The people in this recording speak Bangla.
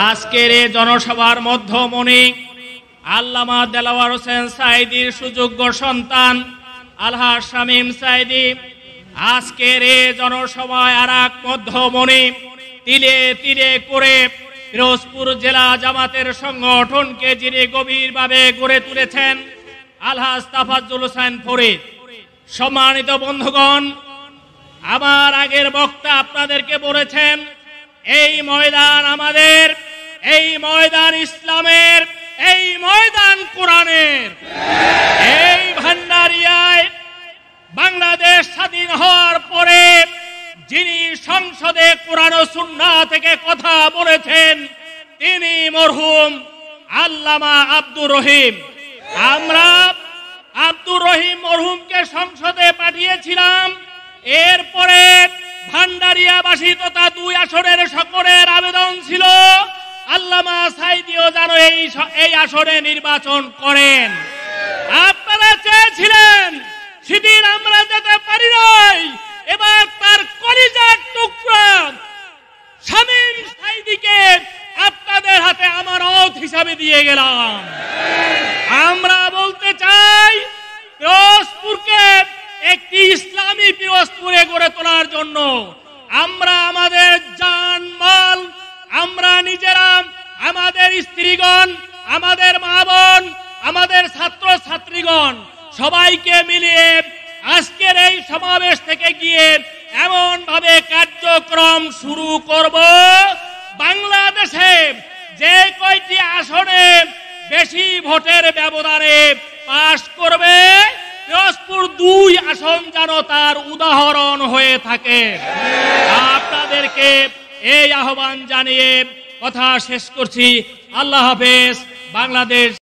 আজকের এই জনসভার মধ্যমণি আল্লামা দেলাওয়ার হোসেন সাঈদীর সুযোগ্য সন্তান আলহাজ শামীম সাঈদী আজকের এই জনসভায় আরেক মধ্যমণি তিলে তিলে করে পিরোজপুর জেলা জামাতের সংগঠনকে যিনি গভীরভাবে গড়ে তুলেছেন আলহাজ তাফাজ্জুল হোসেন ফরিদ। সম্মানিত বন্ধুগণ, আমার আগের বক্তা আপনাদেরকে বলেছেন এই ময়দান আমাদের, এই ময়দান ইসলামের, এই ময়দান কোরআনের। এই ভান্ডারিয়ায় বাংলাদেশ স্বাধীন হওয়ার পরে যিনি সংসদে কোরআন ও সুন্নাহ থেকে কথা বলেছেন তিনি মরহুম আল্লামা আব্দুর রহিম। আমরা আব্দুর রহিম মরহুমকে সংসদে পাঠিয়েছিলাম। এরপরে ভান্ডারিয়াবাসী তথা 2 আসনের সকলের আবেদন ছিল আল্লামা সাঈদীও যেন এই আসনে নির্বাচন করেন। আপনারা চেয়েছিলেন, সেদিন আমরা যেতে পারি নাই। এবার তার কলিজার টুকরা শামীম সাঈদীকে আপনাদের হাতে আমানত হিসাবে দিয়ে গেলাম। আমরা বলতে চাই, পিরোজপুরকে একটি ইসলামী পিরোজপুরে গড়ে তোলার জন্য আমরা আমাদের জান মাল, আমরা নিজেরা, আমাদের স্ত্রীগণ, আমাদের মা বোন, আমাদের ছাত্র ছাত্রীগণ সবাইকে মিলিয়ে আজকের এই সমাবেশ থেকে গিয়ে এমন ভাবে কার্যক্রম শুরু করব, বাংলাদেশে যে কয়টি আসনে বেশি ভোটের ব্যবধানে পাশ করবে পিরোজপুর 2 আসন যেন তার উদাহরণ হয়ে থাকে। আপনাদেরকে এই আহ্বান জানিয়ে কথা শেষ করছি। আল্লাহ হাফেজ। বাংলাদেশ।